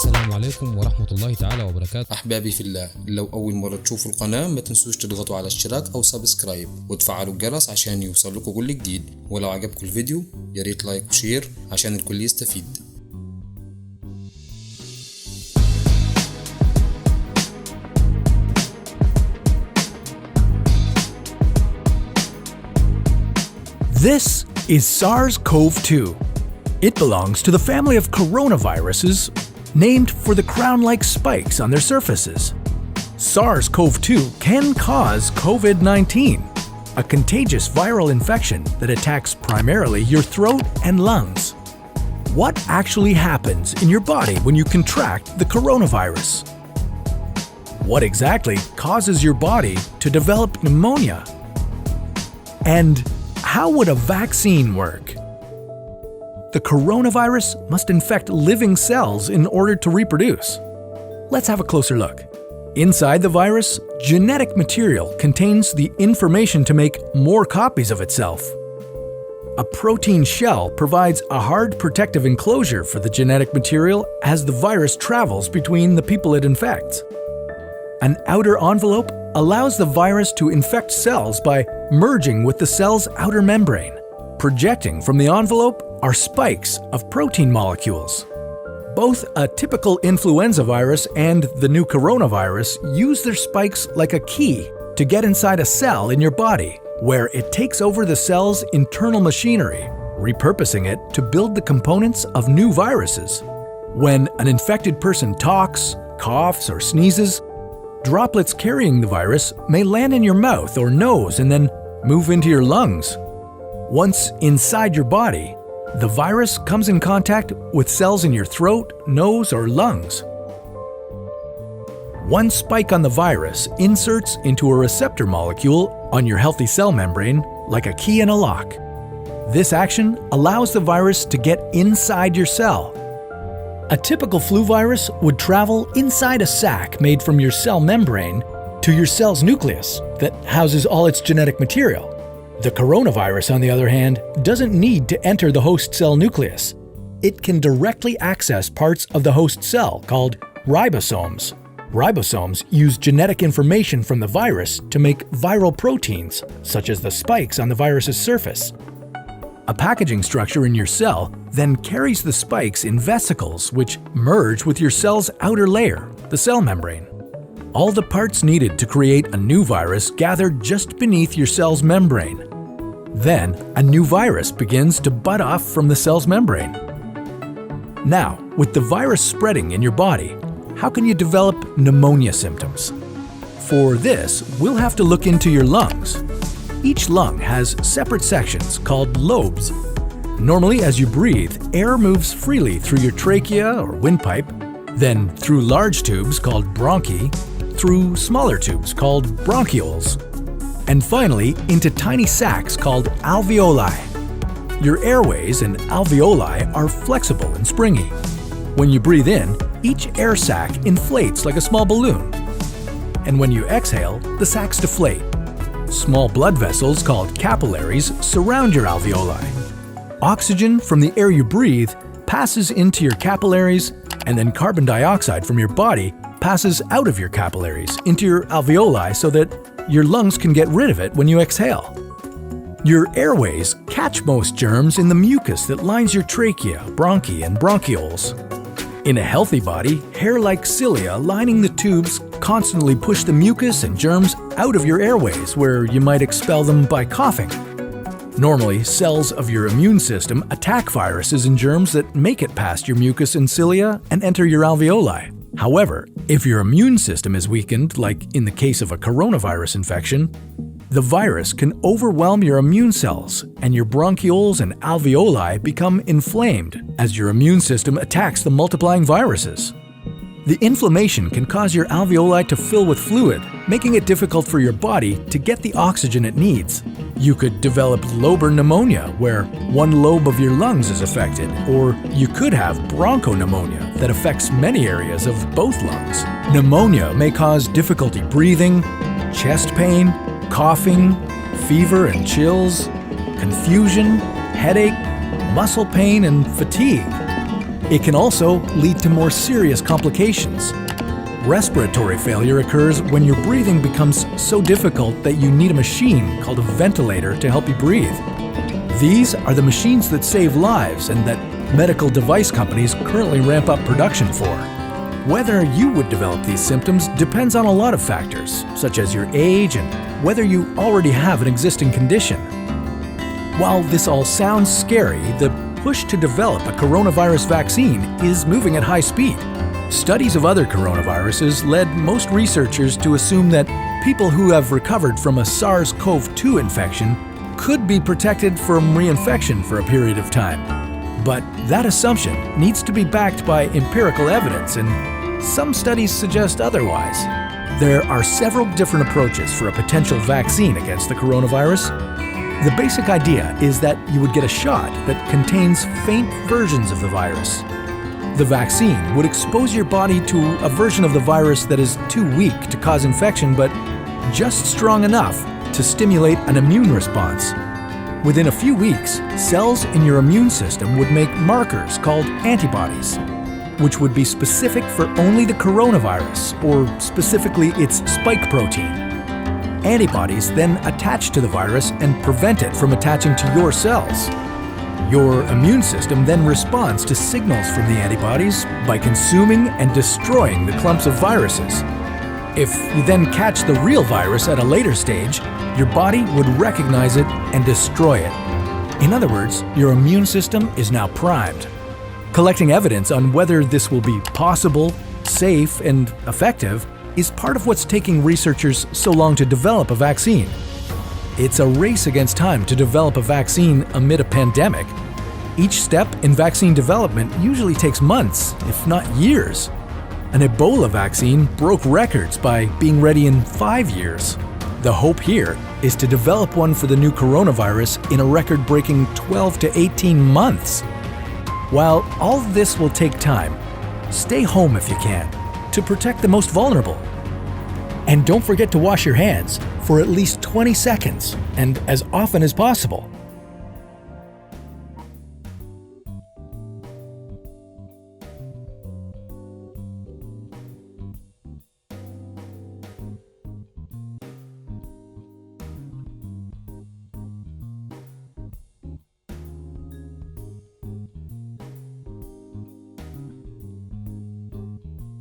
السلام عليكم ورحمة الله تعالى وبركاته. أحبابي في الله، لو أول مرة تشوفوا القناة ما تنسوش تضغطوا على اشتراك أو سبسكرايب وتفعلوا الجرس عشان يوصل لكم كل جديد. ولو عجبكم الفيديو ياريت لايك وشير عشان الكل يستفيد. This is SARS-CoV-2. It belongs to the family of coronaviruses named for the crown-like spikes on their surfaces. SARS-CoV-2 can cause Covid19, a contagious viral infection that attacks primarily your throat and lungs. What actually happens in your body when you contract the coronavirus? What exactly causes your body to develop pneumonia? And how would a vaccine work? The coronavirus must infect living cells in order to reproduce. Let's have a closer look. Inside the virus, genetic material contains the information to make more copies of itself. A protein shell provides a hard protective enclosure for the genetic material as the virus travels between the people it infects. An outer envelope allows the virus to infect cells by merging with the cell's outer membrane. Projecting from the envelope are spikes of protein molecules. Both a typical influenza virus and the new coronavirus use their spikes like a key to get inside a cell in your body, where it takes over the cell's internal machinery, repurposing it to build the components of new viruses. When an infected person talks, coughs, or sneezes, droplets carrying the virus may land in your mouth or nose and then move into your lungs. Once inside your body, the virus comes in contact with cells in your throat, nose, or lungs. One spike on the virus inserts into a receptor molecule on your healthy cell membrane like a key in a lock. This action allows the virus to get inside your cell. A typical flu virus would travel inside a sac made from your cell membrane to your cell's nucleus that houses all its genetic material. The coronavirus, on the other hand, doesn't need to enter the host cell nucleus. It can directly access parts of the host cell called ribosomes. Ribosomes use genetic information from the virus to make viral proteins, such as the spikes on the virus's surface. A packaging structure in your cell then carries the spikes in vesicles which merge with your cell's outer layer, the cell membrane. All the parts needed to create a new virus gather just beneath your cell's membrane. Then, a new virus begins to bud off from the cell's membrane. Now, with the virus spreading in your body, how can you develop pneumonia symptoms? For this, we'll have to look into your lungs. Each lung has separate sections called lobes. Normally, as you breathe, air moves freely through your trachea or windpipe, then through large tubes called bronchi, through smaller tubes called bronchioles, and finally into tiny sacs called alveoli. Your airways and alveoli are flexible and springy. When you breathe in, each air sac inflates like a small balloon. And when you exhale, the sacs deflate. Small blood vessels called capillaries surround your alveoli. Oxygen from the air you breathe passes into your capillaries, and then carbon dioxide from your body passes out of your capillaries into your alveoli so that your lungs can get rid of it when you exhale. Your airways catch most germs in the mucus that lines your trachea, bronchi, and bronchioles. In a healthy body, hair-like cilia lining the tubes constantly push the mucus and germs out of your airways, where you might expel them by coughing. Normally, cells of your immune system attack viruses and germs that make it past your mucus and cilia and enter your alveoli. However, if your immune system is weakened, like in the case of a coronavirus infection, the virus can overwhelm your immune cells and your bronchioles and alveoli become inflamed as your immune system attacks the multiplying viruses. The inflammation can cause your alveoli to fill with fluid, making it difficult for your body to get the oxygen it needs. You could develop lobar pneumonia, where one lobe of your lungs is affected, or you could have bronchopneumonia that affects many areas of both lungs. Pneumonia may cause difficulty breathing, chest pain, coughing, fever and chills, confusion, headache, muscle pain, and fatigue. It can also lead to more serious complications. Respiratory failure occurs when your breathing becomes so difficult that you need a machine called a ventilator to help you breathe. These are the machines that save lives and that medical device companies currently ramp up production for. Whether you would develop these symptoms depends on a lot of factors, such as your age and whether you already have an existing condition. While this all sounds scary, the push to develop a coronavirus vaccine is moving at high speed. Studies of other coronaviruses led most researchers to assume that people who have recovered from a SARS-CoV-2 infection could be protected from reinfection for a period of time. But that assumption needs to be backed by empirical evidence, and some studies suggest otherwise. There are several different approaches for a potential vaccine against the coronavirus. The basic idea is that you would get a shot that contains faint versions of the virus. The vaccine would expose your body to a version of the virus that is too weak to cause infection, but just strong enough to stimulate an immune response. Within a few weeks, cells in your immune system would make markers called antibodies, which would be specific for only the coronavirus, or specifically its spike protein. Antibodies then attach to the virus and prevent it from attaching to your cells. Your immune system then responds to signals from the antibodies by consuming and destroying the clumps of viruses. If you then catch the real virus at a later stage, your body would recognize it and destroy it. In other words, your immune system is now primed. Collecting evidence on whether this will be possible, safe, and effective is part of what's taking researchers so long to develop a vaccine. It's a race against time to develop a vaccine amid a pandemic. Each step in vaccine development usually takes months, if not years. An Ebola vaccine broke records by being ready in 5 years. The hope here is to develop one for the new coronavirus in a record-breaking 12 to 18 months. While all of this will take time, stay home if you can, to protect the most vulnerable. And don't forget to wash your hands for at least 20 seconds and as often as possible.